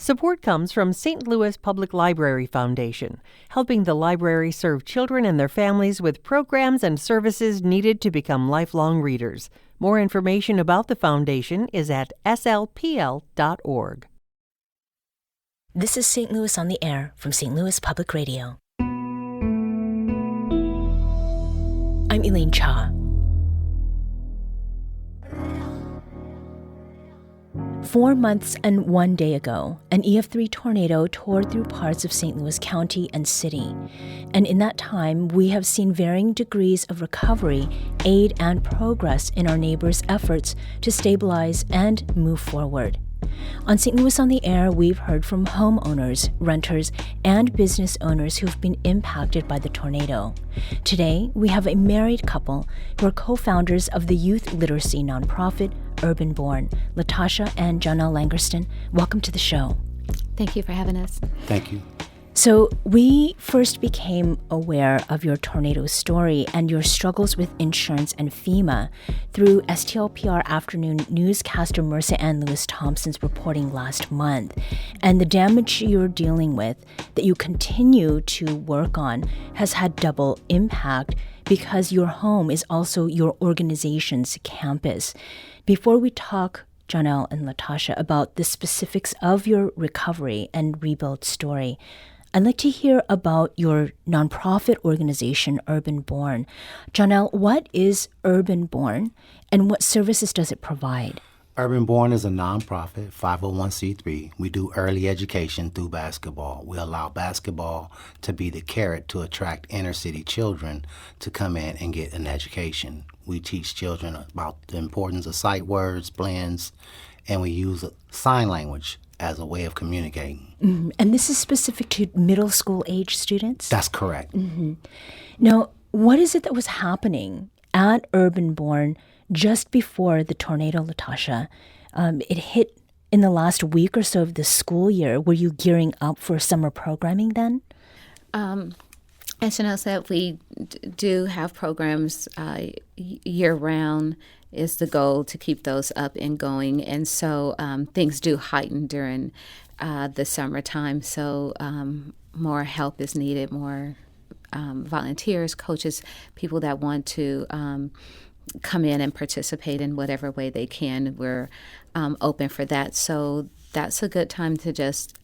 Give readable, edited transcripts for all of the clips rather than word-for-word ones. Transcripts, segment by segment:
Support comes from St. Louis Public Library Foundation, helping the library serve children and their families with programs and services needed to become lifelong readers. More information about the foundation is at slpl.org. This is St. Louis on the Air from St. Louis Public Radio. I'm Elaine Cha. 4 months and 1 day ago, an EF3 tornado tore through parts of St. Louis County and city. And in that time, we have seen varying degrees of recovery, aid, and progress in our neighbors' efforts to stabilize and move forward. On St. Louis on the Air, we've heard from homeowners, renters, and business owners who've been impacted by the tornado. Today, we have a married couple who are co-founders of the youth literacy nonprofit Urban Born, Tasha and Johnel Langerston. Welcome to the show. Thank you for having us. Thank you. So we first became aware of your tornado story and your struggles with insurance and FEMA through STLPR afternoon newscaster Marissa Ann Lewis Thompson's reporting last month. And the damage you're dealing with that you continue to work on has had double impact because your home is also your organization's campus. Before we talk, Johnel and Tasha, about the specifics of your recovery and rebuild story, I'd like to hear about your nonprofit organization, Urban Born. Johnel, what is Urban Born and what services does it provide? Urban Born is a nonprofit, 501c3. We do early education through basketball. We allow basketball to be the carrot to attract inner city children to come in and get an education. We teach children about the importance of sight words, blends, and we use sign language as a way of communicating. Mm-hmm. And this is specific to middle school age students? That's correct. Mm-hmm. Now, what is it that was happening at Urban Born just before the tornado, Tasha? It hit in the last week or so of the school year. Were you gearing up for summer programming then? As Johnel said, we do have programs year-round is the goal to keep those up and going. And so things do heighten during the summertime. So more help is needed, more volunteers, coaches, people that want to come in and participate in whatever way they can. We're open for that. So that's a good time to just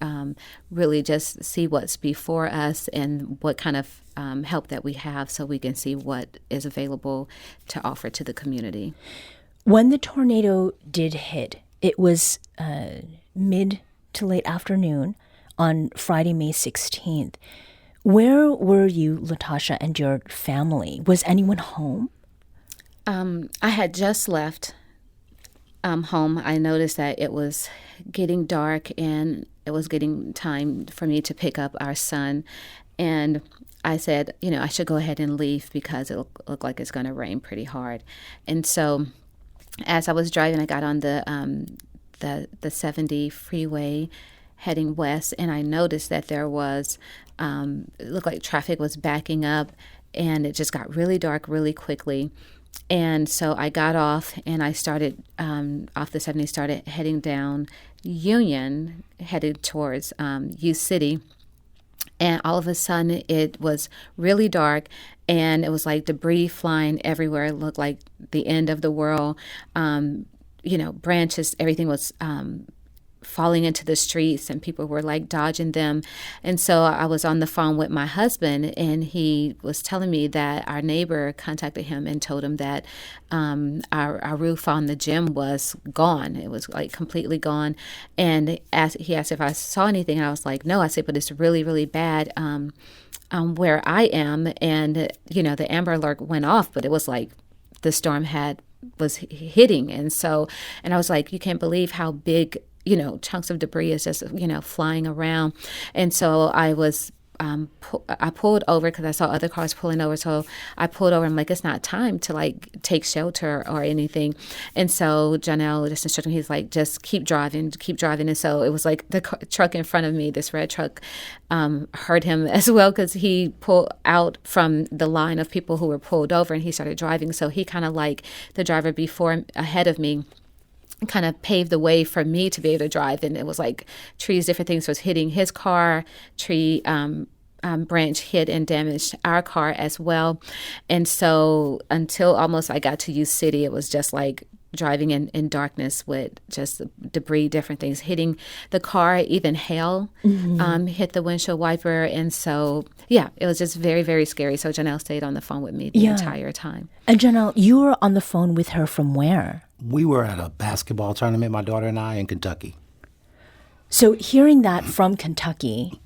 really just see what's before us and what kind of help that we have so we can see what is available to offer to the community. When the tornado did hit, it was mid to late afternoon on Friday, May 16th. Where were you, Tasha, and your family? Was anyone home? I had just left home. I noticed that it was getting dark and it was getting time for me to pick up our son. And I said, I should go ahead and leave because it looked like it's going to rain pretty hard. And so as I was driving, I got on the 70 freeway heading west, and I noticed that there was, it looked like traffic was backing up, and it just got really dark really quickly. And so I got off and I started off the 70, started heading down Union, headed towards U City. And all of a sudden it was really dark and it was like debris flying everywhere. It looked like the end of the world. Branches, everything was falling into the streets and people were like dodging them. And so I was on the phone with my husband and he was telling me that our neighbor contacted him and told him that our roof on the gym was gone. It was like completely gone. And he asked if I saw anything and I was like, no. I said, but it's really, really bad where I am. And, the Amber Alert went off, but it was like the storm was hitting. And I was like, you can't believe how big chunks of debris is just, flying around. And so I was, I pulled over because I saw other cars pulling over. So I pulled over. I'm like, it's not time to like take shelter or anything. And so Johnel just instructed me, he's like, just keep driving. And so it was like the truck in front of me, this red truck, hurt him as well because he pulled out from the line of people who were pulled over and he started driving. So he kind of like the driver ahead of me kind of paved the way for me to be able to drive. And it was like trees, different things was hitting his car, tree branch hit and damaged our car as well. And so until almost I got to U City, it was just like driving in darkness with just debris, different things hitting the car, even hail hit the windshield wiper. And so, yeah, it was just very, very scary. So Johnel stayed on the phone with me the entire time. And Johnel, you were on the phone with her from where? We were at a basketball tournament, my daughter and I, in Kentucky. So hearing that from Kentucky,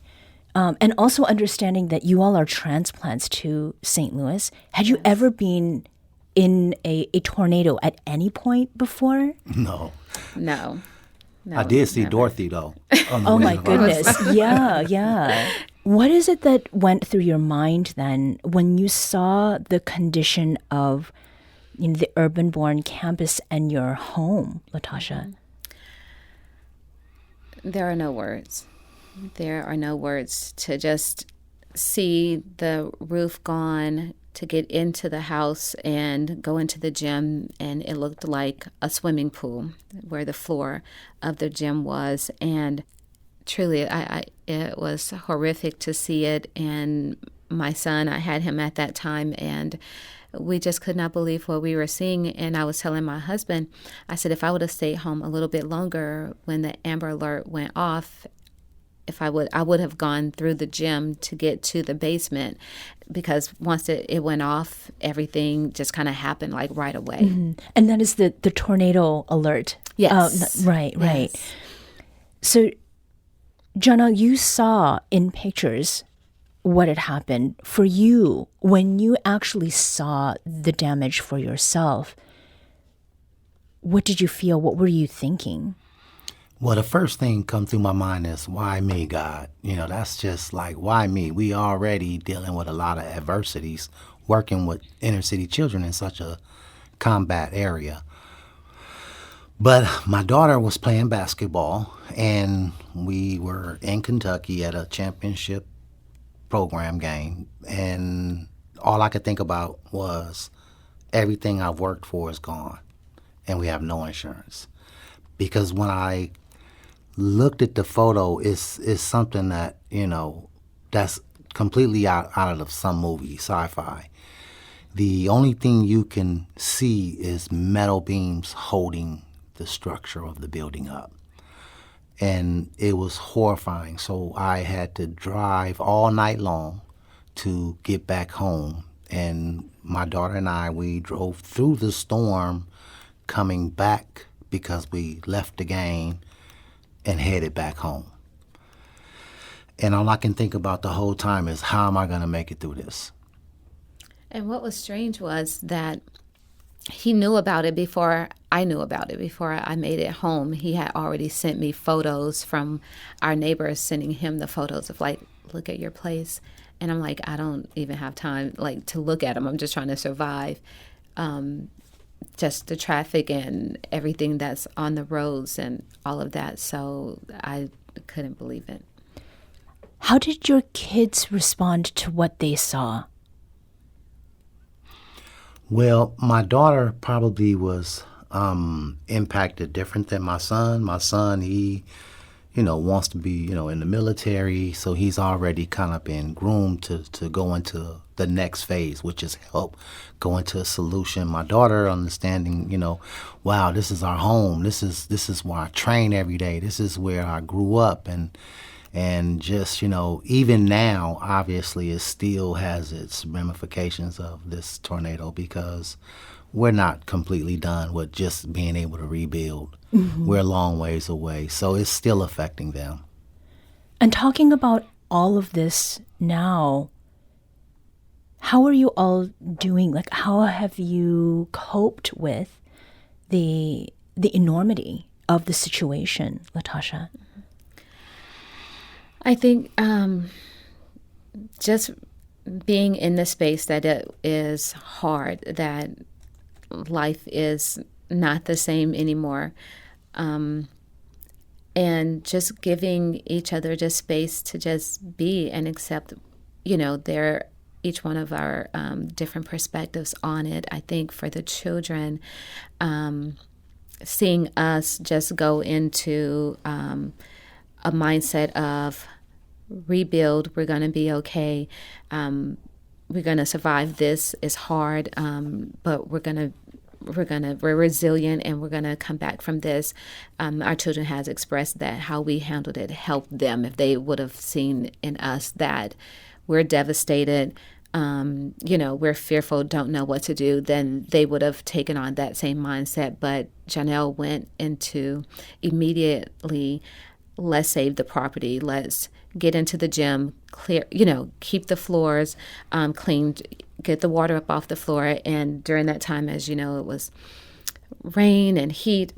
and also understanding that you all are transplants to St. Louis, had you ever been in a tornado at any point before? No. I did see never. Dorothy, though. Oh, my goodness. Yeah. What is it that went through your mind then when you saw the condition of the urban-born campus and your home, Latasha? There are no words. There are no words to just see the roof gone, to get into the house and go into the gym, and it looked like a swimming pool where the floor of the gym was. And truly, it was horrific to see it. And my son, I had him at that time, and we just could not believe what we were seeing. And I was telling my husband, I said, if I would have stayed home a little bit longer when the Amber Alert went off, I would have gone through the gym to get to the basement, because once it went off, everything just kind of happened like right away. Mm-hmm. And that is the tornado alert. Yes. Right. Yes. So, Johnel, you saw in pictures what had happened. For you, when you actually saw the damage for yourself, what did you feel? What were you thinking? Well, the first thing come through my mind is, why me, God? That's just like, why me? We already dealing with a lot of adversities, working with inner city children in such a combat area. But my daughter was playing basketball, and we were in Kentucky at a championship program game, and all I could think about was everything I've worked for is gone, and we have no insurance. Because when I looked at the photo, it's something that, that's completely out of some movie, sci-fi. The only thing you can see is metal beams holding the structure of the building up. And it was horrifying. So I had to drive all night long to get back home. And my daughter and I, we drove through the storm coming back because we left the game and headed back home. And all I can think about the whole time is, how am I going to make it through this? And what was strange was that he knew about it before I knew about it, before I made it home. He had already sent me photos from our neighbors, sending him the photos of like, look at your place. And I'm like, I don't even have time to look at them. I'm just trying to survive. Just the traffic and everything that's on the roads and all of that. So I couldn't believe it. How did your kids respond to what they saw? Well, my daughter probably was impacted different than my son. My son, he, wants to be, in the military, so he's already kind of been groomed to go into the next phase, which is help go into a solution. My daughter understanding, wow, this is our home. This is where I train every day. This is where I grew up, and just, even now, obviously, it still has its ramifications of this tornado, because we're not completely done with just being able to rebuild. Mm-hmm. We're a long ways away, so it's still affecting them. And talking about all of this now, how are you all doing? Like, how have you coped with the enormity of the situation, Latasha? I think just being in the space that it is hard, that life is not the same anymore, and just giving each other just space to just be and accept, each one of our different perspectives on it. I think for the children, seeing us just go into a mindset of rebuild. We're going to be okay. We're going to survive. This is hard, but we're resilient, and we're going to come back from this. Our children has expressed that how we handled it helped them. If they would have seen in us that we're devastated, we're fearful, don't know what to do, then they would have taken on that same mindset. But Johnel went into immediately, let's save the property. Let's get into the gym, clear, keep the floors cleaned, get the water up off the floor. And during that time, as you know, it was rain and heat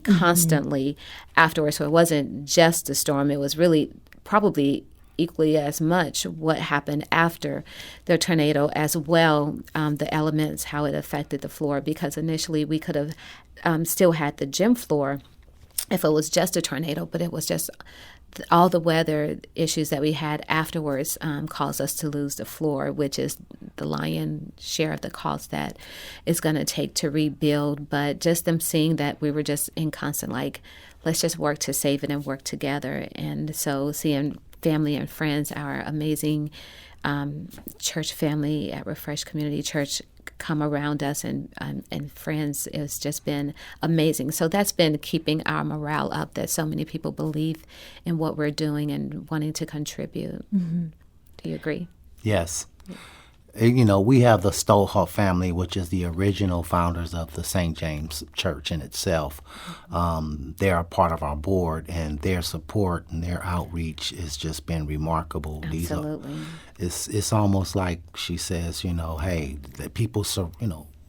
constantly afterwards. So it wasn't just a storm. It was really probably equally as much what happened after the tornado as well, the elements, how it affected the floor, because initially we could have still had the gym floor if it was just a tornado, but it was just all the weather issues that we had afterwards caused us to lose the floor, which is the lion's share of the cost that it's going to take to rebuild. But just them seeing that we were just in constant, let's just work to save it and work together. And so seeing family and friends, our amazing church family at Refresh Community Church, come around us and friends, it's just been amazing. So that's been keeping our morale up, that so many people believe in what we're doing and wanting to contribute. Mm-hmm. Do you agree? Yes. We have the Stolhart family, which is the original founders of the St. James Church in itself. They are part of our board, and their support and their outreach has just been remarkable. Absolutely. It's almost like she says, hey, the people,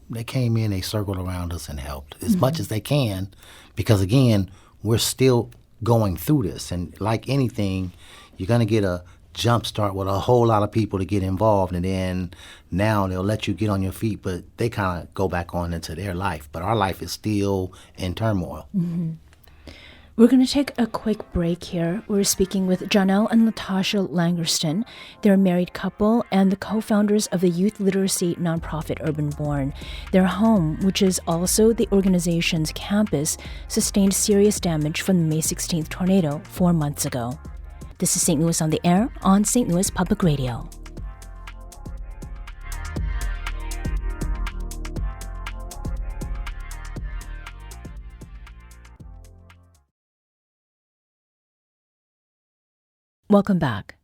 they came in, they circled around us and helped as much as they can, because, again, we're still going through this. And like anything, you're going to get a jump start with a whole lot of people to get involved, and then now they'll let you get on your feet, but they kind of go back on into their life. But our life is still in turmoil. Mm-hmm. We're going to take a quick break here. We're speaking with Johnel and Tasha Langerston. They're a married couple and the co-founders of the youth literacy nonprofit Urban Born. Their home, which is also the organization's campus, sustained serious damage from the May 16th tornado 4 months ago. This is St. Louis on the Air on St. Louis Public Radio. Welcome back.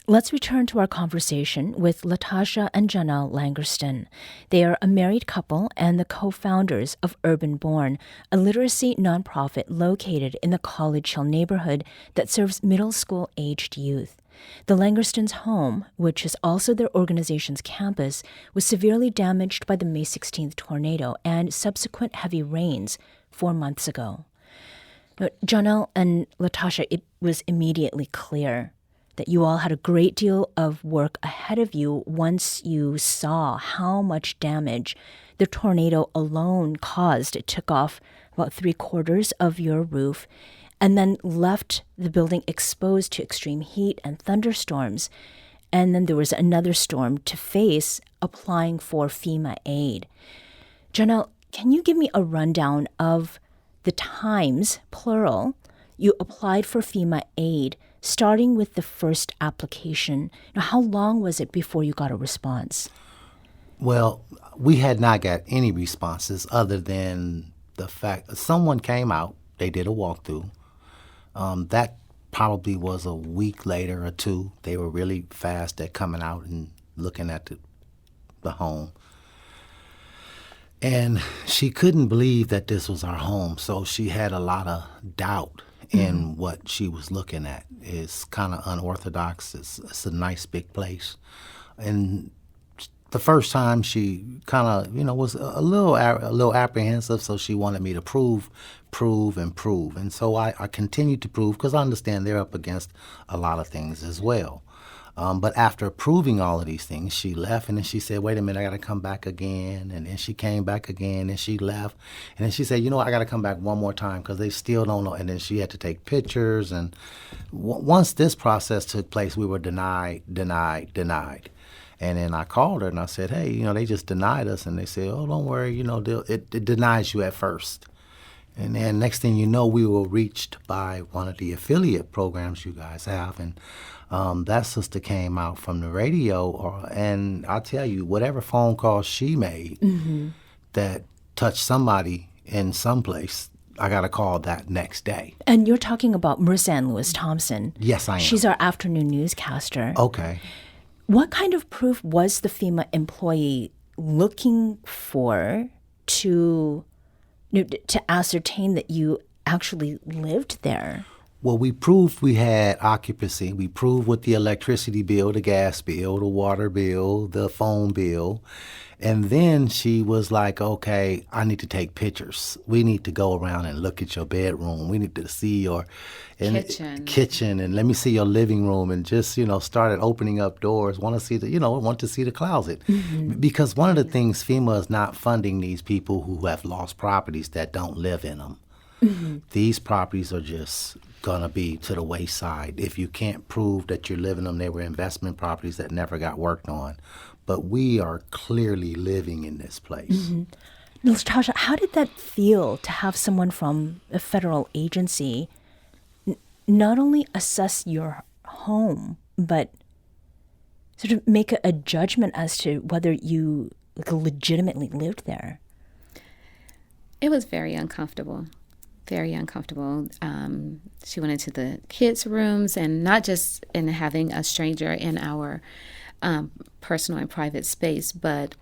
Let's return to our conversation with Tasha and Johnel Langerston. They are a married couple and the co-founders of Urban Born, a literacy nonprofit located in the College Hill neighborhood that serves middle school-aged youth. The Langerstons' home, which is also their organization's campus, was severely damaged by the May 16th tornado and subsequent heavy rains 4 months ago. Johnel and Tasha, it was immediately clear that you all had a great deal of work ahead of you once you saw how much damage the tornado alone caused. It took off about 3/4 of your roof and then left the building exposed to extreme heat and thunderstorms. And then there was another storm to face, applying for FEMA aid. Johnel, can you give me a rundown of the times, plural, you applied for FEMA aid, starting with the first application? Now, how long was it before you got a response? Well, we had not got any responses other than the fact that someone came out, they did a walkthrough. That probably was a week later or two. They were really fast at coming out and looking at the home. And she couldn't believe that this was our home, so she had a lot of doubt in what she was looking at. It's kind of unorthodox. It's a nice big place. And the first time she kind of, was a little apprehensive, so she wanted me to prove. And so I continued to prove, because I understand they're up against a lot of things as well. But after proving all of these things, she left, and then she said, wait a minute, I got to come back again. And then she came back again, and she left. And then she said, I got to come back one more time because they still don't know. And then she had to take pictures. And once this process took place, we were denied. And then I called her, and I said, hey, they just denied us. And they said, oh, don't worry, it denies you at first. And then next thing you know, we were reached by one of the affiliate programs you guys have, and that sister came out from the radio, and I'll tell you, whatever phone call she made that touched somebody in some place, I got a call that next day. And you're talking about Marissa Ann Lewis Thompson. Yes, I am. She's our afternoon newscaster. Okay. What kind of proof was the FEMA employee looking for to ascertain that you actually lived there? Well, we proved we had occupancy. We proved with the electricity bill, the gas bill, the water bill, the phone bill. And then she was like, okay, I need to take pictures. We need to go around and look at your bedroom. We need to see your kitchen and let me see your living room, and just, started opening up doors. Want to see the closet. Because one of the things, FEMA is not funding these people who have lost properties that don't live in them. These properties are just going to be to the wayside. If you can't prove that you're living them, they were investment properties that never got worked on. But we are clearly living in this place. Now, Tasha, how did that feel to have someone from a federal agency not only assess your home, but sort of make a judgment as to whether you legitimately lived there? It was very uncomfortable. Very uncomfortable. She went into the kids' rooms, and not just in having a stranger in our personal and private space, but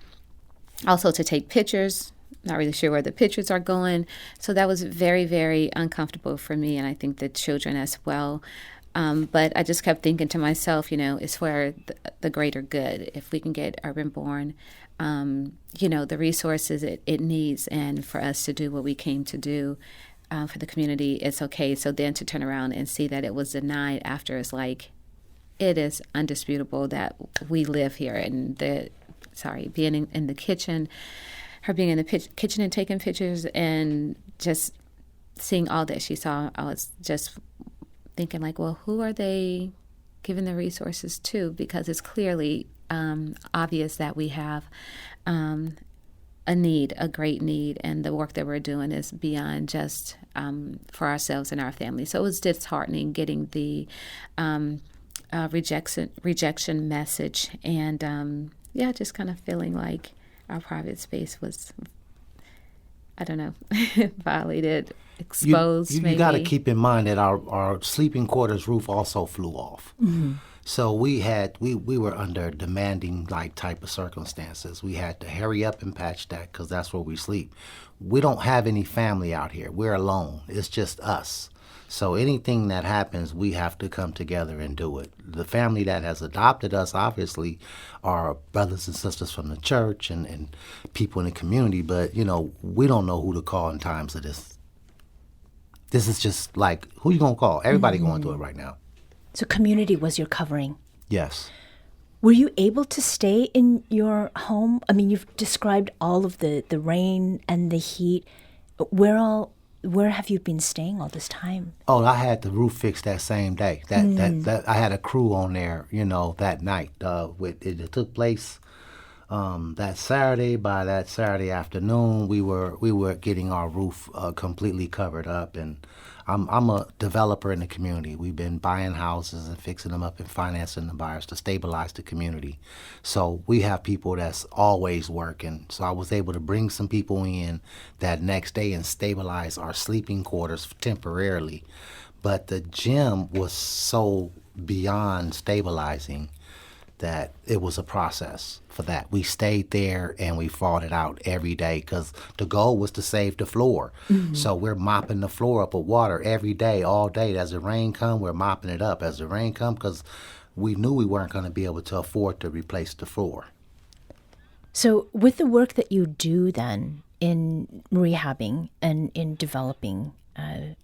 also to take pictures. Not really sure where the pictures are going. So that was very, very uncomfortable for me, and I think the children as well. But I just kept thinking to myself, it's for the greater good. If we can get Urban Born, the resources it needs, and for us to do what we came to do for the community, it's okay. So then to turn around and see that it was denied after, is like, it is undisputable that we live here. And being in the kitchen, her being in the kitchen and taking pictures and just seeing all that she saw, I was just thinking like, well, who are they giving the resources to? Because it's clearly obvious that we have a great need, and the work that we're doing is beyond just for ourselves and our family. So it was disheartening getting the rejection message, and just kind of feeling like our private space was, I don't know, violated, exposed. You got to keep in mind that our sleeping quarters roof also flew off. So we were under demanding type of circumstances. We had to hurry up and patch that because that's where we sleep. We don't have any family out here. We're alone. It's just us. So anything that happens, we have to come together and do it. The family that has adopted us, obviously, are brothers and sisters from the church and people in the community. But, we don't know who to call in times of this. This is just like, who you going to call? Everybody going through it right now. So community was your covering? Yes. Were you able to stay in your home? I mean, you've described all of the rain and the heat. Where have you been staying all this time? Oh, I had the roof fixed that same day. That I had a crew on there, that night. It took place that Saturday. By that Saturday afternoon, we were getting our roof completely covered up. And I'm a developer in the community. We've been buying houses and fixing them up and financing the buyers to stabilize the community. So we have people that's always working. So I was able to bring some people in that next day and stabilize our sleeping quarters temporarily. But the gym was so beyond stabilizing that it was a process for that. We stayed there and we fought it out every day because the goal was to save the floor. So we're mopping the floor up with water every day, all day. As the rain come, we're mopping it up. As the rain come, because we knew we weren't going to be able to afford to replace the floor. So with the work that you do then in rehabbing and in developing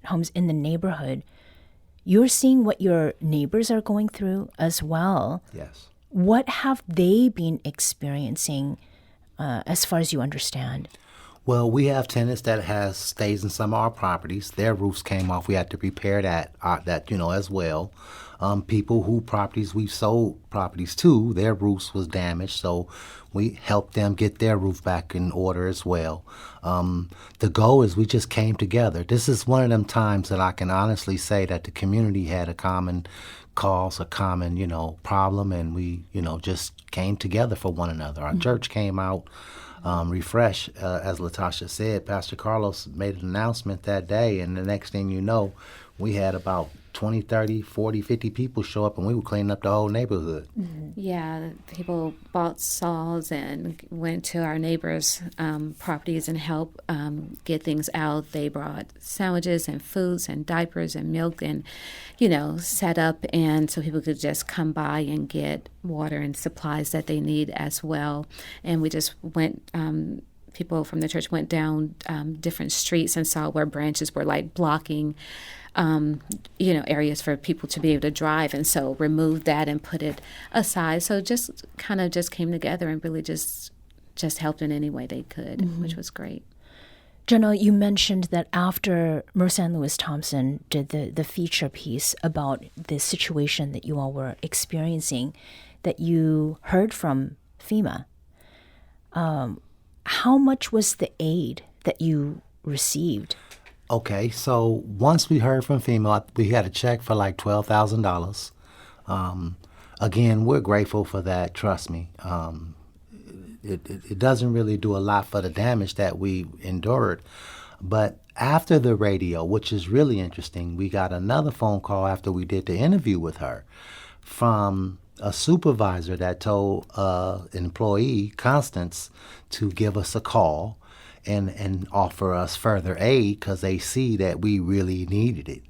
homes in the neighborhood, you're seeing what your neighbors are going through as well. Yes. What have they been experiencing as far as you understand? Well, we have tenants that stays in some of our properties. Their roofs came off. We had to repair that as well. People who properties we've sold properties to, their roofs was damaged, so we helped them get their roof back in order as well. The goal is we just came together. This is one of them times that I can honestly say that the community had a common cause, a common, problem, and we, just came together for one another. Our church came out refreshed, as Latasha said. Pastor Carlos made an announcement that day, and the next thing you know, we had about 20, 30, 40, 50 people show up, and we were cleaning up the whole neighborhood. Yeah, people bought saws and went to our neighbors' properties and helped get things out. They brought sandwiches and foods and diapers and milk and, set up, and so people could just come by and get water and supplies that they need as well. And we just went. People from the church went down different streets and saw where branches were like blocking areas for people to be able to drive, and so removed that and put it aside. So just kind of just came together and really just helped in any way they could, which was great. Johnel, you mentioned that after Mercy and Lewis Thompson did the feature piece about the situation that you all were experiencing, that you heard from FEMA. How much was the aid that you received? Okay, so once we heard from FEMA, we had a check for like $12,000. Again, we're grateful for that, trust me. It doesn't really do a lot for the damage that we endured. But after the radio, which is really interesting, we got another phone call after we did the interview with her from a supervisor that told an employee, Constance, to give us a call and offer us further aid because they see that we really needed it.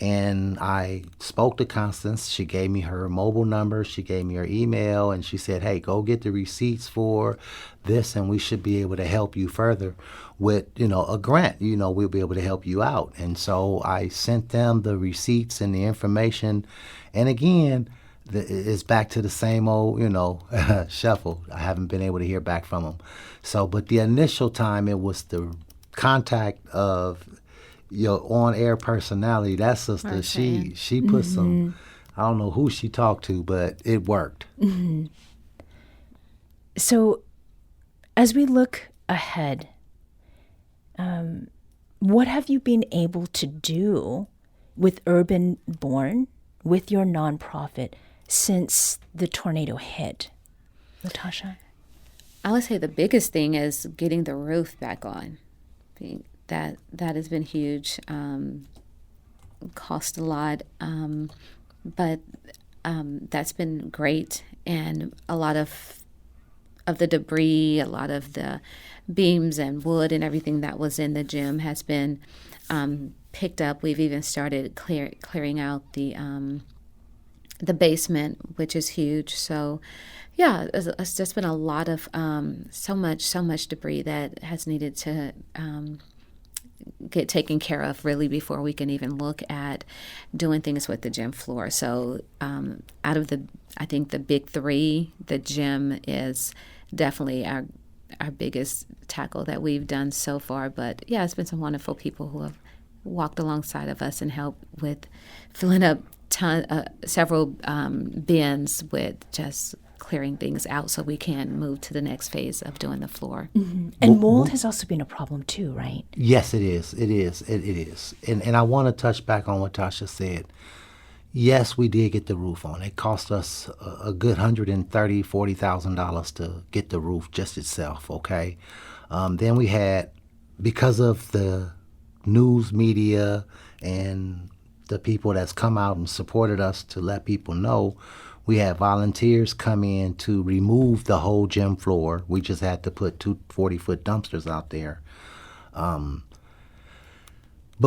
And I spoke to Constance. She gave me her mobile number. She gave me her email, and she said, hey, go get the receipts for this, and we should be able to help you further with, a grant. We'll be able to help you out. And so I sent them the receipts and the information. And again, it's back to the same old, shuffle. I haven't been able to hear back from them. So, but the initial time, it was the contact of your on-air personality. That sister, she put some, I don't know who she talked to, but it worked. So, as we look ahead, what have you been able to do with Urban Born, with your nonprofit, since the tornado hit? Latasha? I would say the biggest thing is getting the roof back on. That has been huge. Cost a lot, but that's been great. And a lot of the debris, a lot of the beams and wood and everything that was in the gym has been picked up. We've even started clearing out the basement, which is huge. So, yeah, it's just been a lot of so much debris that has needed to get taken care of really before we can even look at doing things with the gym floor. So out of I think the big three, the gym is definitely our biggest tackle that we've done so far. But yeah, it's been some wonderful people who have walked alongside of us and helped with filling up several bins with just clearing things out so we can move to the next phase of doing the floor. And mold has also been a problem too, right? Yes, it is. It is. And I want to touch back on what Tasha said. Yes, we did get the roof on. It cost us a good $40,000 to get the roof just itself, okay? Then we had, because of the news media and the people that's come out and supported us to let people know, we had volunteers come in to remove the whole gym floor. We just had to put 2 40-foot dumpsters out there. But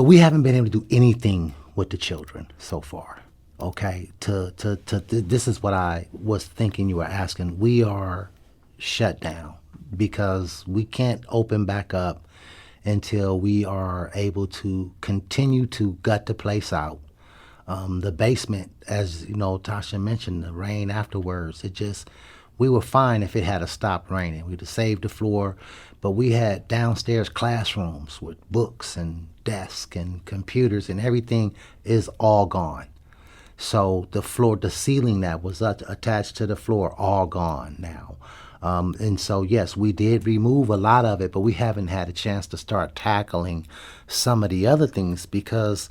we haven't been able to do anything with the children so far. Okay, this is what I was thinking you were asking. We are shut down because we can't open back up until we are able to continue to gut the place out. The basement, as you know, Tasha mentioned, the rain afterwards, we were fine if it had stopped raining. We'd have saved the floor, but we had downstairs classrooms with books and desks and computers, and everything is all gone. So the ceiling that was attached to the floor, all gone now. And so, yes, we did remove a lot of it, but we haven't had a chance to start tackling some of the other things because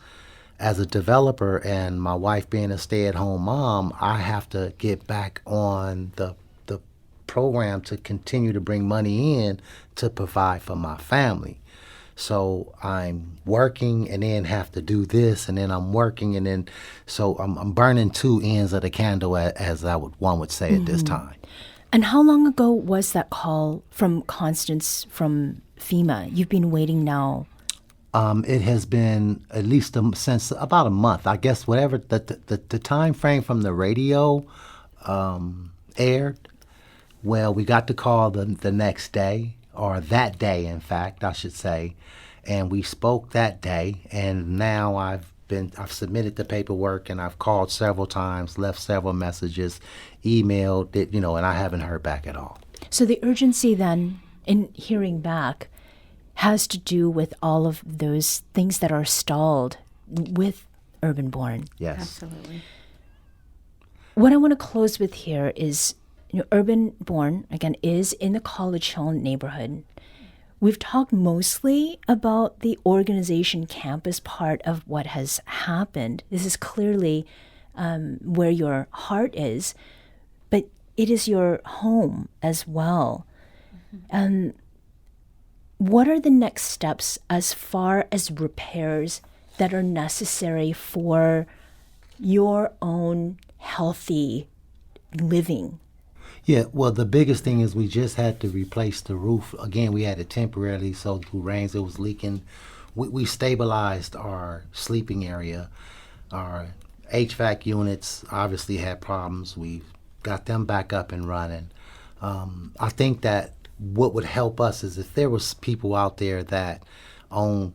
as a developer and my wife being a stay-at-home mom, I have to get back on the program to continue to bring money in to provide for my family. So I'm working and then have to do this, and then I'm working, and then so I'm burning two ends of the candle, as one would say at this time. And how long ago was that call from Constance from FEMA? You've been waiting now. It has been at least since about a month, I guess. Whatever the time frame from the radio aired. Well, we got the call the next day, or that day, in fact, I should say, and we spoke that day. And now I've submitted the paperwork, and I've called several times, left several messages, emailed it, and I haven't heard back at all. So the urgency then in hearing back has to do with all of those things that are stalled with Urban Born. Yes, Absolutely. What I want to close with here is, Urban Born, again, is in the College Hill neighborhood. We've talked mostly about the organization campus part of what has happened. This is clearly where your heart is, but it is your home as well. And what are the next steps as far as repairs that are necessary for your own healthy living? Yeah, well, the biggest thing is we just had to replace the roof. Again, we had it temporarily, so through rains it was leaking. We stabilized our sleeping area. Our HVAC units obviously had problems. We got them back up and running. I think that what would help us is if there was people out there that own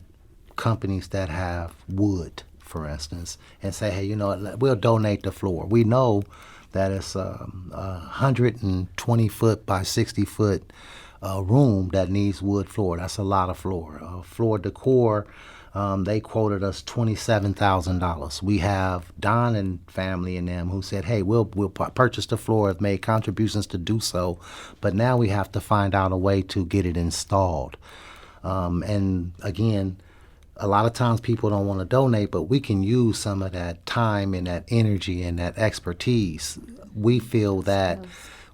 companies that have wood, for instance, and say, hey, we'll donate the floor. We know that it's a 120-foot by 60-foot room that needs wood floor. That's a lot of floor. Floor decor, they quoted us $27,000. We have Don and family and them who said, hey, we'll purchase the floor, have made contributions to do so, but now we have to find out a way to get it installed. And again, a lot of times people don't want to donate, but we can use some of that time and that energy and that expertise. We feel that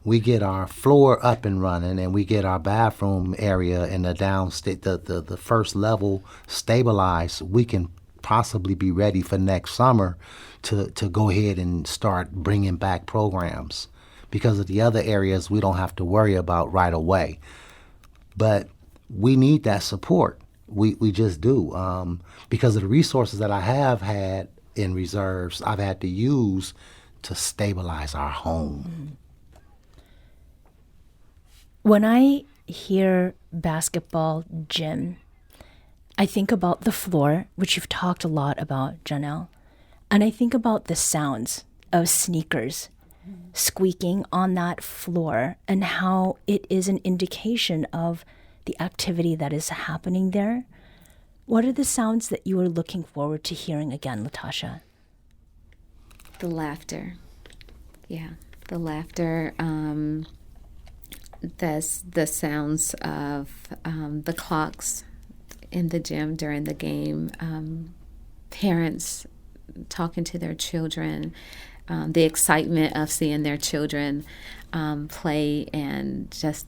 we get our floor up and running and we get our bathroom area and the first level stabilized, we can possibly be ready for next summer to go ahead and start bringing back programs. Because of the other areas, we don't have to worry about right away. But we need that support. We just do. Because of the resources that I have had in reserves, I've had to use to stabilize our home. When I hear basketball gym, I think about the floor, which you've talked a lot about, Johnel, and I think about the sounds of sneakers squeaking on that floor and how it is an indication of the activity that is happening there. What are the sounds that you are looking forward to hearing again, Latasha? The laughter. Yeah, the laughter. The sounds of the clocks in the gym during the game. Parents talking to their children. The excitement of seeing their children play, and just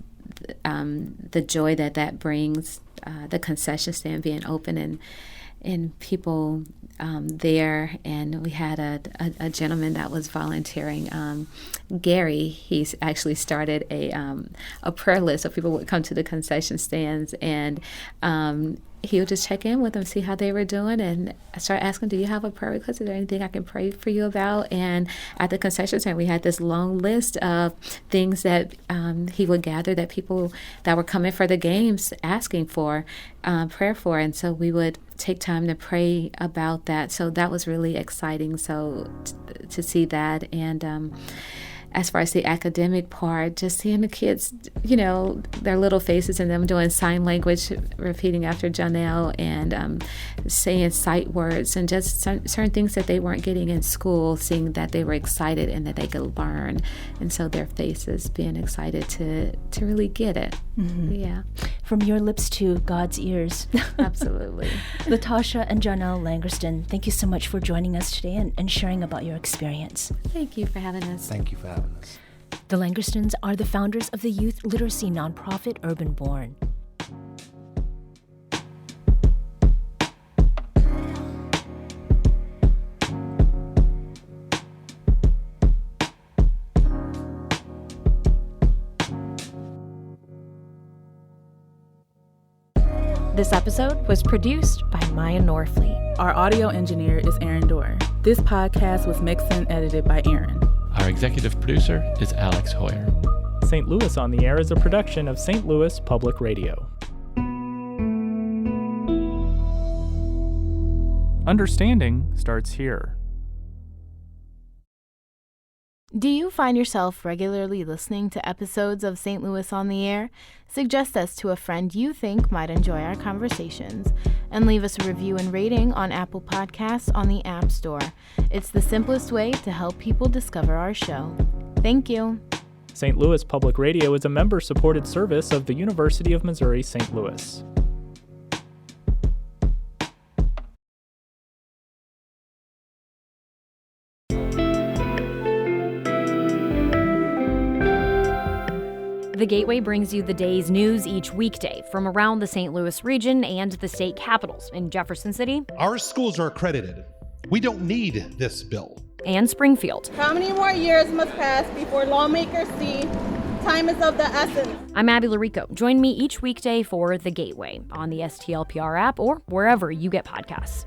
the joy that brings, the concession stand being open and people there. And we had a gentleman that was volunteering, Gary. He's actually started a prayer list, so people would come to the concession stands, and he would just check in with them, see how they were doing, and I started asking, do you have a prayer request? Is there anything I can pray for you about? And at the concession stand, we had this long list of things that he would gather that people that were coming for the games asking for prayer for, and so we would take time to pray about that. So that was really exciting. So to see that, and as far as the academic part, just seeing the kids, their little faces and them doing sign language, repeating after Johnel, and saying sight words, and just certain things that they weren't getting in school, seeing that they were excited and that they could learn. And so their faces being excited to really get it. Mm-hmm. Yeah. From your lips to God's ears. Absolutely. Tasha and Johnel Langerston, thank you so much for joining us today and sharing about your experience. Thank you for having us. Thank you for having us. The Langerstons are the founders of the youth literacy nonprofit Urban Born. This episode was produced by Maya Norfleet. Our audio engineer is Aaron Dorr. This podcast was mixed and edited by Aaron. Our executive producer is Alex Hoyer. St. Louis on the Air is a production of St. Louis Public Radio. Understanding starts here. Do you find yourself regularly listening to episodes of St. Louis on the Air? Suggest us to a friend you think might enjoy our conversations, and leave us a review and rating on Apple Podcasts on the App Store. It's the simplest way to help people discover our show. Thank you. St. Louis Public Radio is a member-supported service of the University of Missouri St. Louis. The Gateway brings you the day's news each weekday from around the St. Louis region and the state capitals in Jefferson City. Our schools are accredited. We don't need this bill. And Springfield. How many more years must pass before lawmakers see time is of the essence? I'm Abby Larico. Join me each weekday for The Gateway on the STLPR app or wherever you get podcasts.